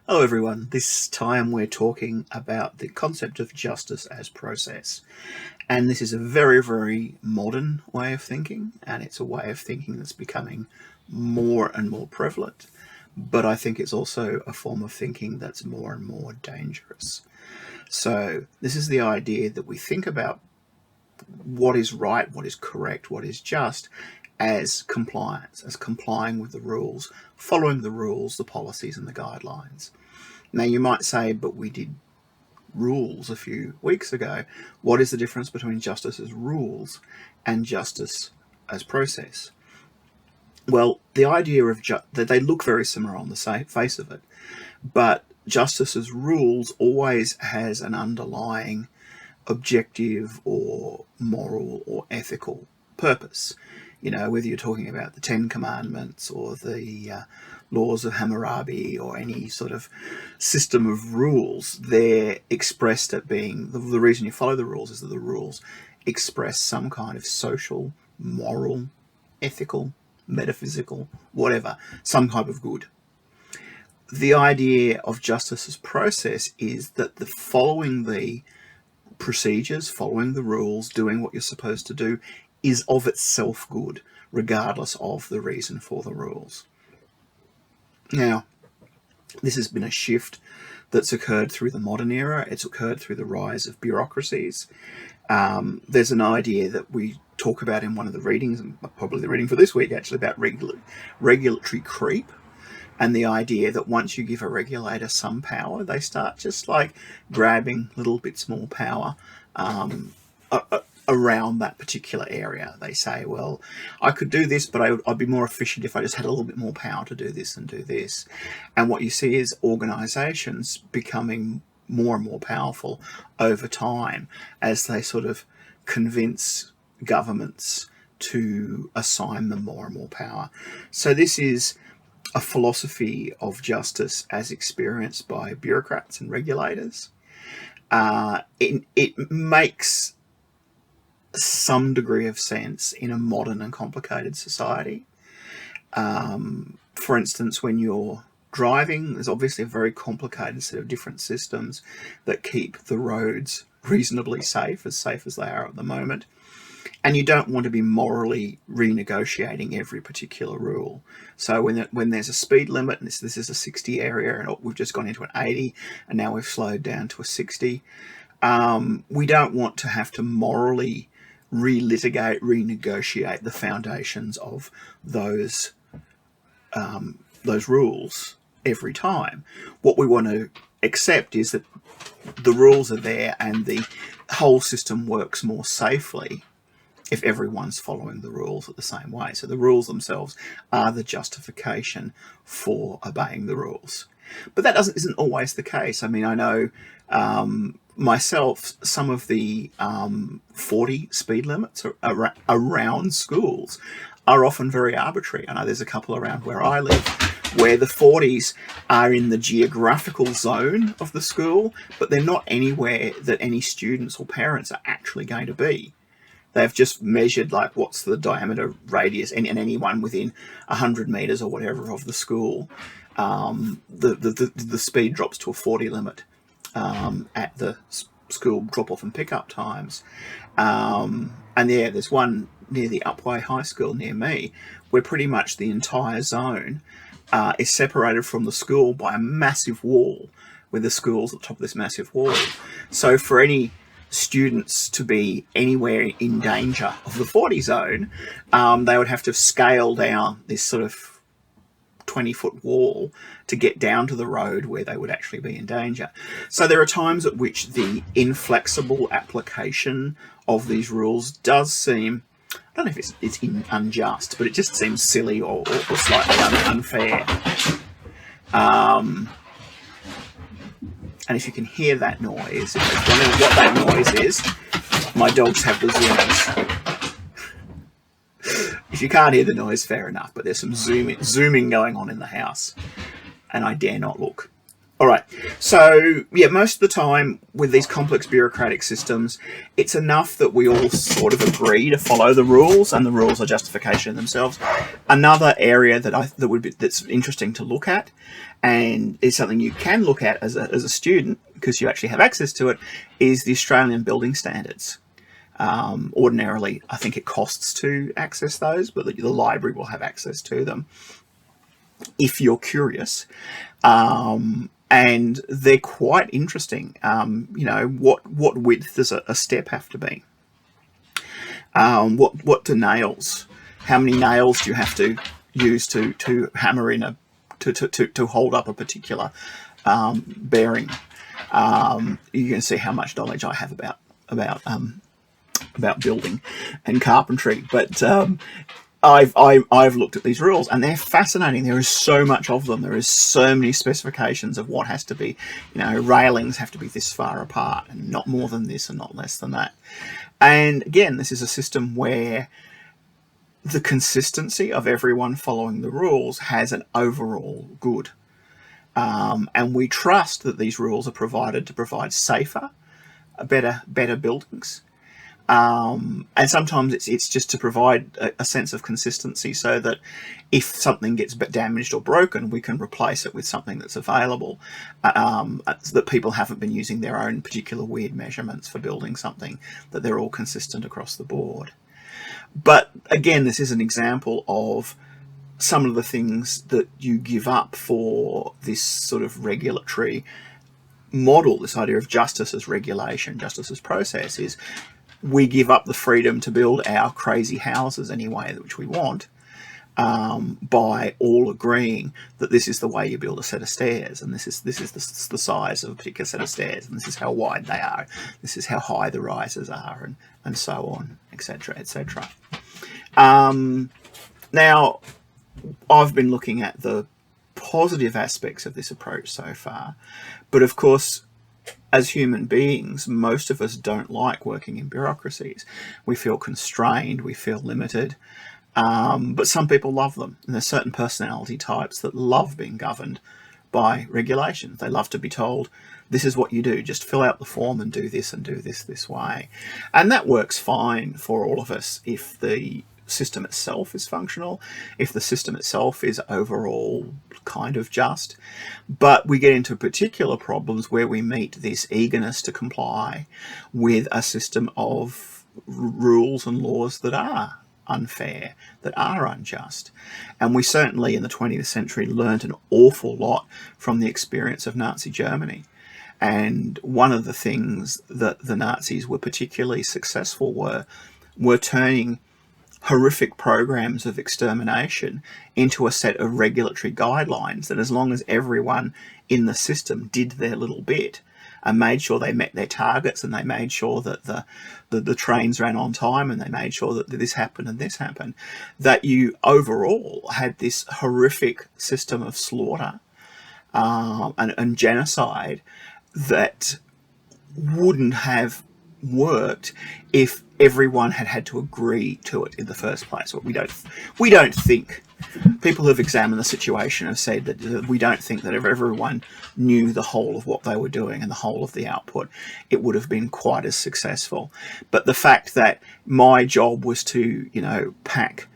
Hello everyone, this time we're talking about the concept of justice as process. And this is a very, very modern way of thinking, and it's a way of thinking that's becoming more and more prevalent. But I think it's also a form of thinking that's more and more dangerous. So this is the idea that we think about what is right, what is correct, what is just as compliance, as complying with the rules, following the rules, the policies and the guidelines. Now you might say, but we did rules a few weeks ago. What is the difference between justice as rules and justice as process? Well, the idea of that they look very similar on the face of it, but justice as rules always has an underlying objective or moral or ethical purpose. You know, whether you're talking about the Ten Commandments or the laws of Hammurabi or any sort of system of rules, they're expressed at being the reason you follow the rules is that the rules express some kind of social, moral, ethical, metaphysical, whatever, some type of good. The idea of justice as process is that the following the procedures, following the rules, doing what you're supposed to do is of itself good, regardless of the reason for the rules. Now, this has been a shift that's occurred through the modern era. It's occurred through the rise of bureaucracies. There's an idea that we talk about in one of the readings, and probably the reading for this week actually, about regulatory creep. And the idea that once you give a regulator some power, they start just like grabbing little bits more power around that particular area. They say, well, I could do this, but I'd be more efficient if I just had a little bit more power to do this and do this. And what you see is organizations becoming more and more powerful over time as they sort of convince governments to assign them more and more power. So this is a philosophy of justice as experienced by bureaucrats and regulators. It makes some degree of sense in a modern and complicated society. For instance, when you're driving, there's obviously a very complicated set of different systems that keep the roads reasonably safe as they are at the moment. And you don't want to be morally renegotiating every particular rule. So when there's a speed limit, and this is a 60 area, and we've just gone into an 80, and now we've slowed down to a 60, we don't want to have to morally renegotiate the foundations of those rules every time. What we want to accept is that the rules are there and the whole system works more safely if everyone's following the rules at the same way. So the rules themselves are the justification for obeying the rules. But that isn't always the case. I mean, I know myself, some of the 40 speed limits around schools are often very arbitrary. I know there's a couple around where I live where the 40s are in the geographical zone of the school, but they're not anywhere that any students or parents are actually going to be. They've just measured like what's the diameter radius, and anyone within 100 meters or whatever of the school, the speed drops to a 40 limit at the school drop-off and pick-up times. And yeah, there's one near the Upwey High School near me where pretty much the entire zone is separated from the school by a massive wall, where the school's at the top of this massive wall. So for any students to be anywhere in danger of the 40 zone, they would have to scale down this sort of 20-foot wall to get down to the road where they would actually be in danger. So there are times at which the inflexible application of these rules does seem, I don't know if it's unjust, but it just seems silly or slightly unfair. And if you can hear that noise, if you're wondering what that noise is, my dogs have the zoomers. If you can't hear the noise, fair enough, but there's some zooming going on in the house, and I dare not look. All right. So, yeah, most of the time with these complex bureaucratic systems, it's enough that we all sort of agree to follow the rules, and the rules are justification in themselves. Another area that's interesting to look at, and is something you can look at as a student because you actually have access to it, is the Australian building standards. Ordinarily, I think it costs to access those, but the library will have access to them if you're curious. And they're quite interesting. What width does a step have to be? What do nails? How many nails do you have to use to hammer in to hold up a particular bearing? You can see how much knowledge I have about building and carpentry, but I've looked at these rules and they're fascinating. There is so much of them. There is so many specifications of what has to be. Railings have to be this far apart and not more than this and not less than that. And again, this is a system where the consistency of everyone following the rules has an overall good. And we trust that these rules are provided to provide safer, better buildings. And sometimes it's just to provide a sense of consistency so that if something gets damaged or broken, we can replace it with something that's available, so that people haven't been using their own particular weird measurements for building something, that they're all consistent across the board. But again, this is an example of some of the things that you give up for this sort of regulatory model, this idea of justice as regulation, justice as process, is we give up the freedom to build our crazy houses any way which we want, by all agreeing that this is the way you build a set of stairs, and this is the size of a particular set of stairs, and this is how wide they are, this is how high the rises are, and so on, etc., etc. Now, I've been looking at the positive aspects of this approach so far, but of course, as human beings, most of us don't like working in bureaucracies. We feel constrained, we feel limited, but some people love them. And there's certain personality types that love being governed by regulations. They love to be told, this is what you do, just fill out the form and do this this way. And that works fine for all of us if the system itself is functional, if the system itself is overall kind of just. But we get into particular problems where we meet this eagerness to comply with a system of rules and laws that are unfair, that are unjust. And we certainly in the 20th century learned an awful lot from the experience of Nazi Germany. And one of the things that the Nazis were particularly successful were turning horrific programs of extermination into a set of regulatory guidelines that, as long as everyone in the system did their little bit and made sure they met their targets, and they made sure that the trains ran on time, and they made sure that this happened and this happened, that you overall had this horrific system of slaughter and genocide that wouldn't have worked if everyone had to agree to it in the first place. We don't think, people who have examined the situation have said that we don't think that if everyone knew the whole of what they were doing and the whole of the output, it would have been quite as successful. But the fact that my job was to, pack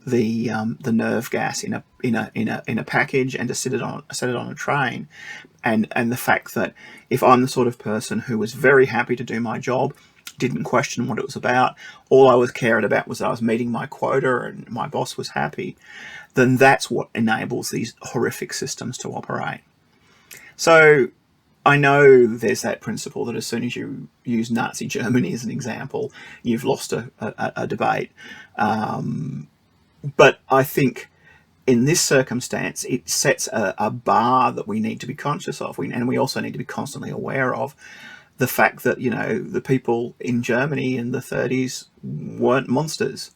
the nerve gas in a package and to set it on a train, and the fact that if I'm the sort of person who was very happy to do my job, didn't question what it was about, all I was cared about was that I was meeting my quota and my boss was happy, then that's what enables these horrific systems to operate. So I know there's that principle that as soon as you use Nazi Germany as an example, you've lost a debate. But I think in this circumstance, it sets a bar that we need to be conscious of. And we also need to be constantly aware of the fact that, the people in Germany in the 30s weren't monsters.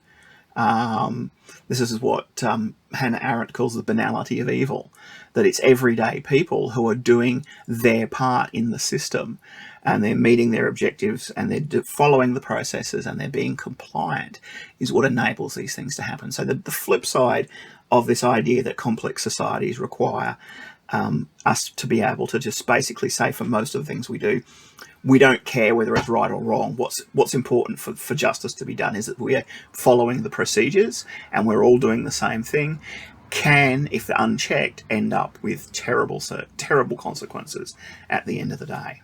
This is what Hannah Arendt calls the banality of evil, that it's everyday people who are doing their part in the system, and they're meeting their objectives, and they're following the processes, and they're being compliant, is what enables these things to happen. So the flip side of this idea that complex societies require us to be able to just basically say, for most of the things we do, we don't care whether it's right or wrong. What's important for justice to be done is that we're following the procedures and we're all doing the same thing. Can, if unchecked, end up with terrible consequences at the end of the day.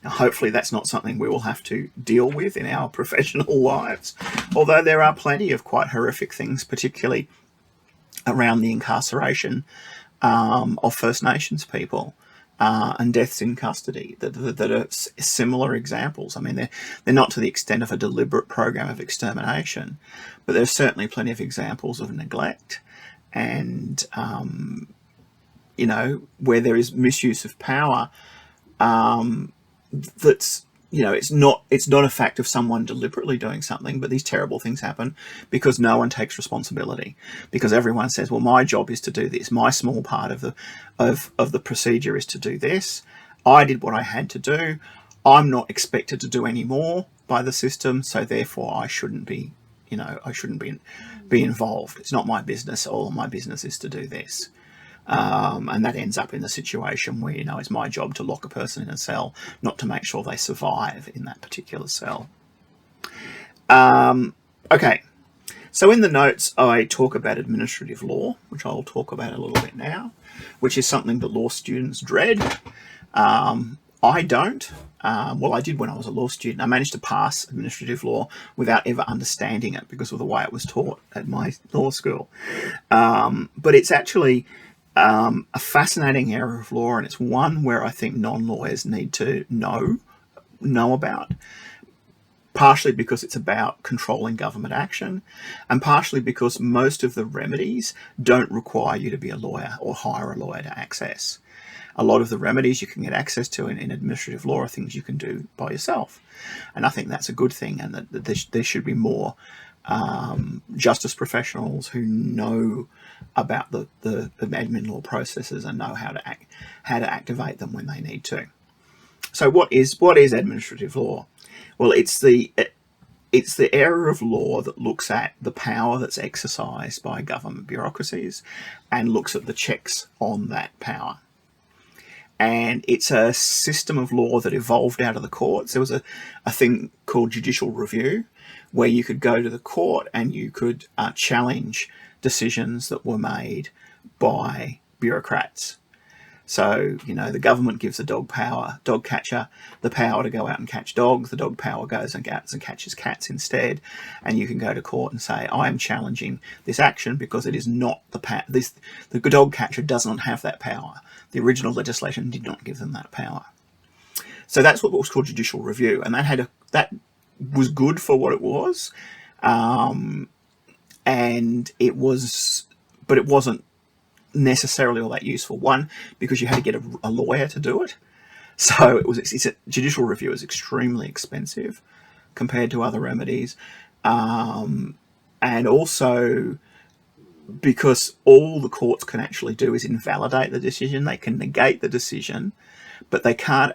Now, hopefully that's not something we will have to deal with in our professional lives, although there are plenty of quite horrific things, particularly around the incarceration of First Nations people and deaths in custody that are similar examples. I mean, they're not to the extent of a deliberate program of extermination, but there's certainly plenty of examples of neglect and, where there is misuse of power. That's, it's not a fact of someone deliberately doing something, but these terrible things happen because no one takes responsibility, because everyone says, well, my job is to do this, my small part of the procedure is to do this, I did what I had to do, I'm not expected to do any more by the system, so therefore I shouldn't be involved. It's not my business. All of my business is to do this. And that ends up in the situation where, it's my job to lock a person in a cell, not to make sure they survive in that particular cell. Okay, so in the notes, I talk about administrative law, which I'll talk about a little bit now, which is something that law students dread. I don't. Well, I did when I was a law student. I managed to pass administrative law without ever understanding it because of the way it was taught at my law school. But it's actually a fascinating area of law, and it's one where I think non-lawyers need to know about, partially because it's about controlling government action, and partially because most of the remedies don't require you to be a lawyer or hire a lawyer to access. A lot of the remedies you can get access to in administrative law are things you can do by yourself. And I think that's a good thing, and that there should be more justice professionals who know about the admin law processes and know how to activate them when they need to. So what is administrative law? Well, it's the area of law that looks at the power that's exercised by government bureaucracies and looks at the checks on that power. And it's a system of law that evolved out of the courts. There was a thing called judicial review, where you could go to the court and you could challenge decisions that were made by bureaucrats. So, the government gives the dog catcher the power to go out and catch dogs. The dog power goes and catches cats instead. And you can go to court and say, I am challenging this action because it is not the dog catcher does not have that power. The original legislation did not give them that power. So that's what was called judicial review. And that was good for what it was. But it wasn't necessarily all that useful. One, because you had to get a lawyer to do it. So judicial review is extremely expensive compared to other remedies. And also because all the courts can actually do is invalidate the decision. They can negate the decision, but they can't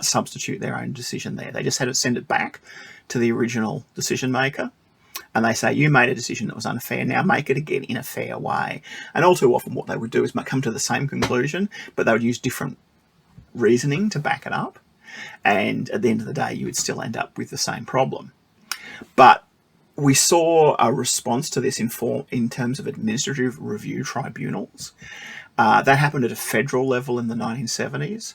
substitute their own decision there. They just had to send it back to the original decision maker. And they say, you made a decision that was unfair, now make it again in a fair way. And all too often what they would do is come to the same conclusion, but they would use different reasoning to back it up. And at the end of the day, you would still end up with the same problem. But we saw a response to this in terms of administrative review tribunals. That happened at a federal level in the 1970s.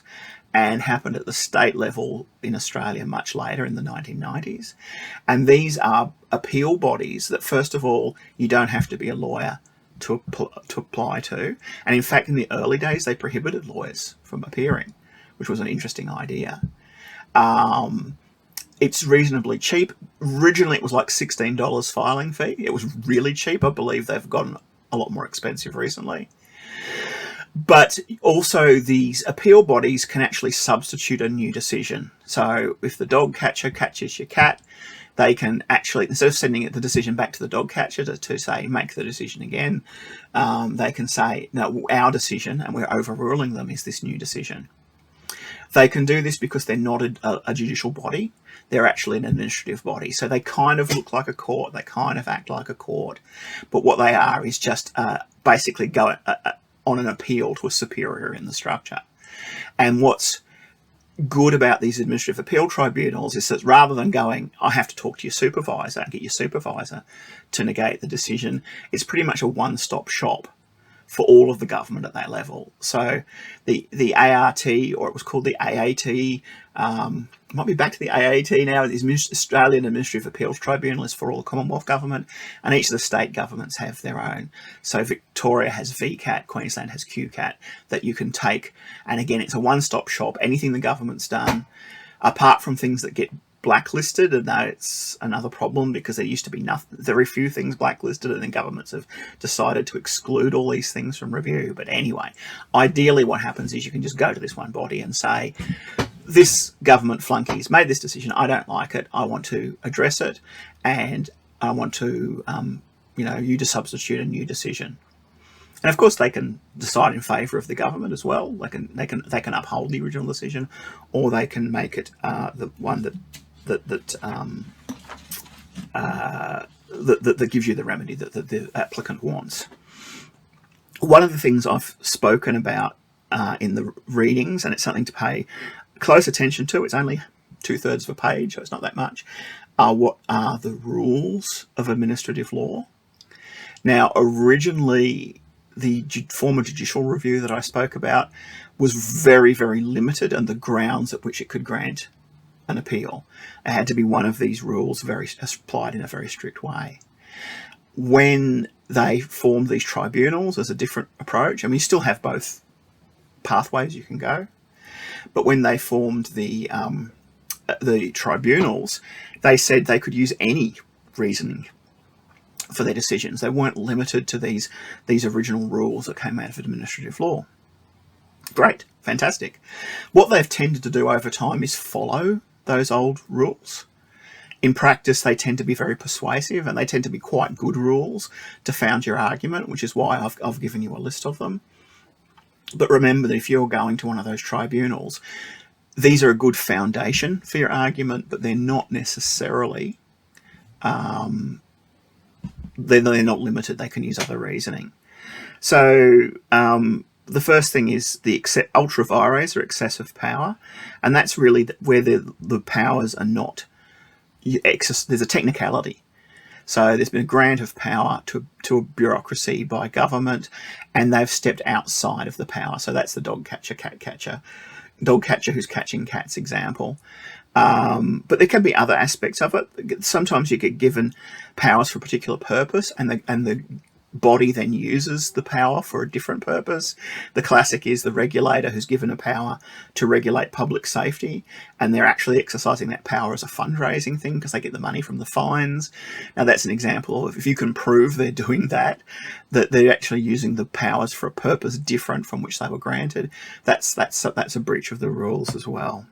And happened at the state level in Australia much later in the 1990s. And these are appeal bodies that, first of all, you don't have to be a lawyer to apply to. And in fact, in the early days, they prohibited lawyers from appearing, which was an interesting idea. It's reasonably cheap. Originally, it was like $16 filing fee. It was really cheap. I believe they've gotten a lot more expensive recently. But also these appeal bodies can actually substitute a new decision. So if the dog catcher catches your cat, they can actually, instead of sending the decision back to the dog catcher to say, make the decision again, they can say, no, our decision, and we're overruling them, is this new decision. They can do this because they're not a judicial body. They're actually an administrative body. So they kind of look like a court. They kind of act like a court. But what they are is just basically go on an appeal to a superior in the structure. And what's good about these administrative appeal tribunals is that rather than going, I have to talk to your supervisor and get your supervisor to negate the decision, it's pretty much a one-stop shop for all of the government at that level. So the ART, or it was called the AAT, might be back to the AAT now, the Australian Administrative Appeals Tribunal is for all the Commonwealth government, and each of the state governments have their own. So Victoria has VCAT, Queensland has QCAT, that you can take, and again, it's a one-stop shop. Anything the government's done, apart from things that get blacklisted, and it's another problem because there used to be very few things blacklisted, and then governments have decided to exclude all these things from review. But anyway, ideally what happens is you can just go to this one body and say, this government flunky's made this decision, I don't like it, I want to address it, and I want to you to substitute a new decision. And of course, they can decide in favour of the government as well. They can uphold the original decision, or they can make it the one that gives you the remedy that the applicant wants. One of the things I've spoken about in the readings, and it's something to pay close attention to, it's only 2/3 of a page, so it's not that much, are what are the rules of administrative law. Now, originally, the former judicial review that I spoke about was very, very limited, and the grounds at which it could grant an appeal. It had to be one of these rules applied in a very strict way. When they formed these tribunals as a different approach, and you still have both pathways you can go, but when they formed the tribunals, they said they could use any reasoning for their decisions. They weren't limited to these original rules that came out of administrative law. Great, fantastic. What they've tended to do over time is follow those old rules. In practice, they tend to be very persuasive, and they tend to be quite good rules to found your argument, which is why I've given you a list of them. But remember that if you're going to one of those tribunals, these are a good foundation for your argument, but they're not necessarily they're not limited. They can use other reasoning. So the first thing is the ultra vires, or excessive power, and that's really where the powers are not. There's a technicality. So there's been a grant of power to a bureaucracy by government, and they've stepped outside of the power. So that's the dog catcher, cat catcher, dog catcher who's catching cats example. But there can be other aspects of it. Sometimes you get given powers for a particular purpose, and the body then uses the power for a different purpose. The classic is the regulator who's given a power to regulate public safety, and they're actually exercising that power as a fundraising thing because they get the money from the fines. Now that's an example of, if you can prove they're doing that they're actually using the powers for a purpose different from which they were granted, that's a breach of the rules as well.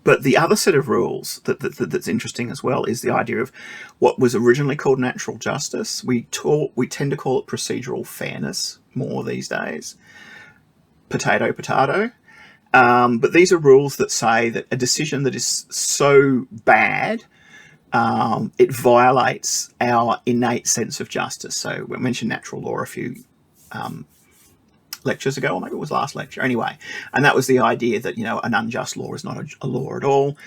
But the other set of rules that's interesting as well is the idea of what was originally called natural justice. We tend to call it procedural fairness more these days. Potato, potato. But these are rules that say that a decision that is so bad, it violates our innate sense of justice. So we mentioned natural law a few lectures ago, or maybe it was last lecture anyway, and that was the idea that an unjust law is not a law at all.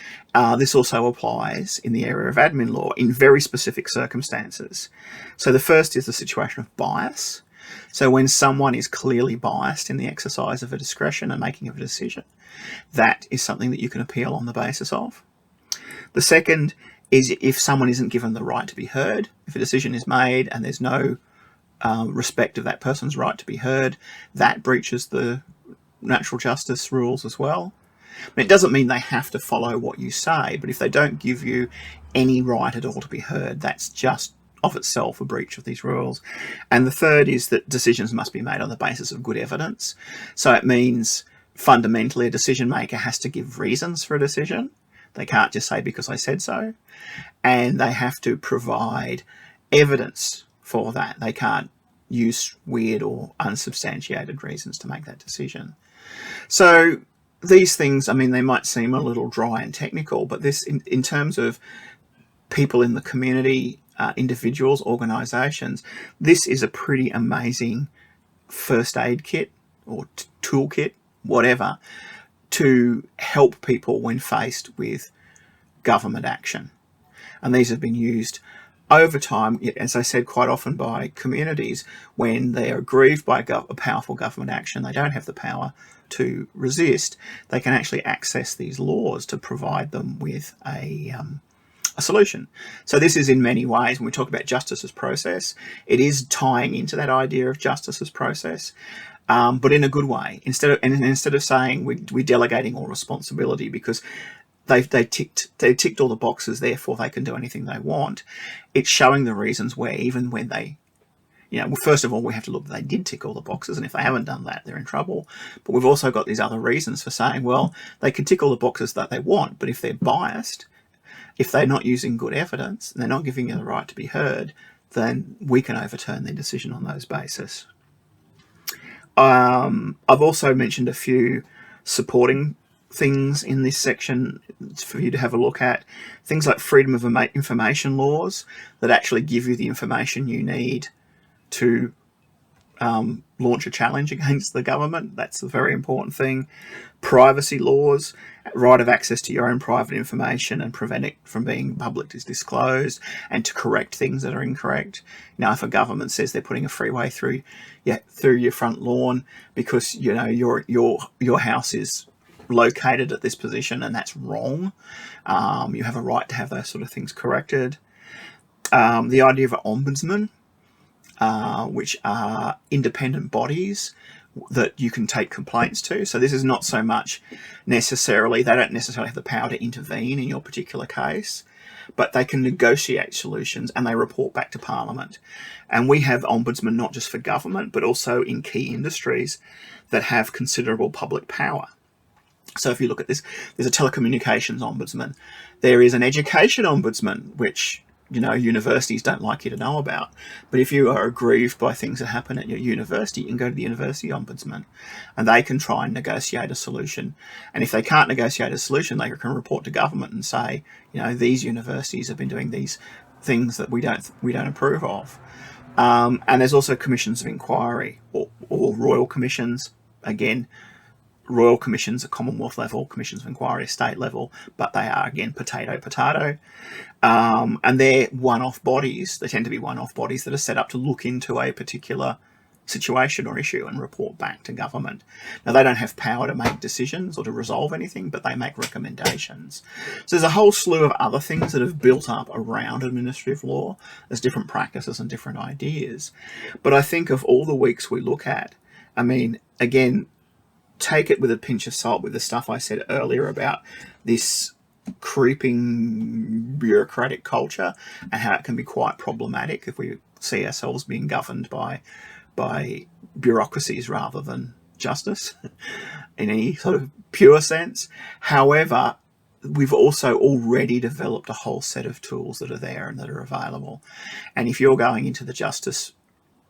This also applies in the area of admin law in very specific circumstances. So the first is the situation of bias. So when someone is clearly biased in the exercise of a discretion and making of a decision, that is something that you can appeal on the basis of. The second is if someone isn't given the right to be heard. If a decision is made and there's no respect of that person's right to be heard, that breaches the natural justice rules as well. It doesn't mean they have to follow what you say, but if they don't give you any right at all to be heard, that's just of itself a breach of these rules. And the third is that decisions must be made on the basis of good evidence. So it means fundamentally a decision maker has to give reasons for a decision. They can't just say because I said so, and they have to provide evidence for that. They can't use weird or unsubstantiated reasons to make that decision. So these things, I mean, they might seem a little dry and technical, but this, in terms of people in the community, individuals, organisations, this is a pretty amazing first aid kit or toolkit, whatever, to help people when faced with government action. And these have been used over time, as I said, quite often by communities when they are aggrieved by a powerful government action. They don't have the power to resist. They can actually access these laws to provide them with a solution. So this is in many ways, when we talk about justice as process, it is tying into that idea of justice as process, but in a good way. Instead of saying we're delegating all responsibility because they ticked all the boxes, therefore they can do anything they want, it's showing the reasons where even when they, well, first of all, we have to look that they did tick all the boxes, and if they haven't done that, they're in trouble. But we've also got these other reasons for saying, well, they can tick all the boxes that they want, but if they're biased, if they're not using good evidence, and they're not giving you the right to be heard, then we can overturn their decision on those bases. I've also mentioned a few supporting things in this section for you to have a look at. Things like freedom of information laws that actually give you the information you need to launch a challenge against the government. That's a very important thing. Privacy laws, right of access to your own private information and prevent it from being publicly disclosed, and to correct things that are incorrect. Now, if a government says they're putting a freeway through your front lawn because your house is located at this position and that's wrong, you have a right to have those sort of things corrected. The idea of an ombudsman, which are independent bodies that you can take complaints to. So this is not so much necessarily, they don't necessarily have the power to intervene in your particular case, but they can negotiate solutions and they report back to Parliament. And we have ombudsmen not just for government, but also in key industries that have considerable public power. So if you look at this, there's a telecommunications ombudsman. There is an education ombudsman, which universities don't like you to know about. But if you are aggrieved by things that happen at your university, you can go to the university ombudsman and they can try and negotiate a solution. And if they can't negotiate a solution, they can report to government and say, these universities have been doing these things that we don't approve of. And there's also commissions of inquiry or royal commissions. Again, royal commissions are Commonwealth level, commissions of inquiry are state level, but they are, again, potato. And they're one-off bodies. They tend to be one-off bodies that are set up to look into a particular situation or issue and report back to government. Now, they don't have power to make decisions or to resolve anything, but they make recommendations. So there's a whole slew of other things that have built up around administrative law. There's different practices and different ideas. But I think of all the weeks we look at, again, take it with a pinch of salt with the stuff I said earlier about this creeping bureaucratic culture and how it can be quite problematic if we see ourselves being governed by bureaucracies rather than justice in any sort of pure sense. However, we've also already developed a whole set of tools that are there and that are available. And if you're going into the justice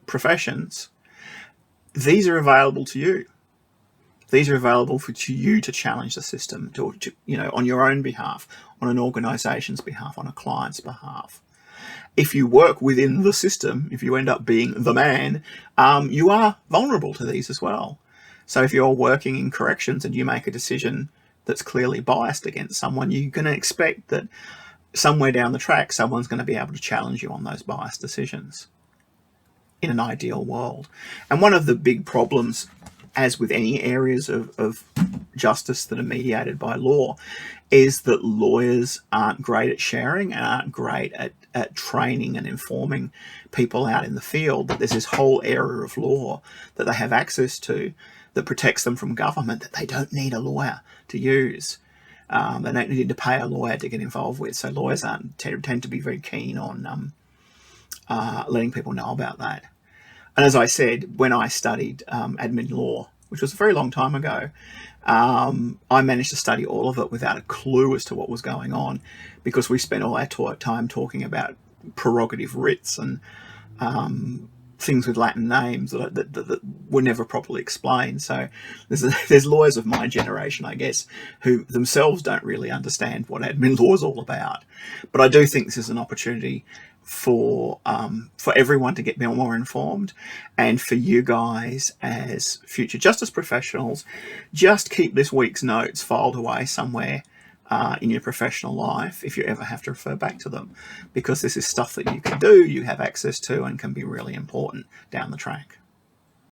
professions, these are available to you. These are available to you to challenge the system, to on your own behalf, on an organisation's behalf, on a client's behalf. If you work within the system, if you end up being the man, you are vulnerable to these as well. So if you're working in corrections and you make a decision that's clearly biased against someone, you're going to expect that somewhere down the track, someone's going to be able to challenge you on those biased decisions in an ideal world. And one of the big problems, as with any areas of justice that are mediated by law, is that lawyers aren't great at sharing and aren't great at training and informing people out in the field that there's this whole area of law that they have access to that protects them from government that they don't need a lawyer to use. They don't need to pay a lawyer to get involved with. So lawyers tend to be very keen on letting people know about that. And as I said, when I studied admin law, which was a very long time ago, I managed to study all of it without a clue as to what was going on, because we spent all our time talking about prerogative writs and things with Latin names that were never properly explained. So there's lawyers of my generation, I guess, who themselves don't really understand what admin law is all about. But I do think this is an opportunity for everyone to get more informed, and for you guys as future justice professionals, just keep this week's notes filed away somewhere in your professional life if you ever have to refer back to them, because this is stuff that you can do, you have access to, and can be really important down the track.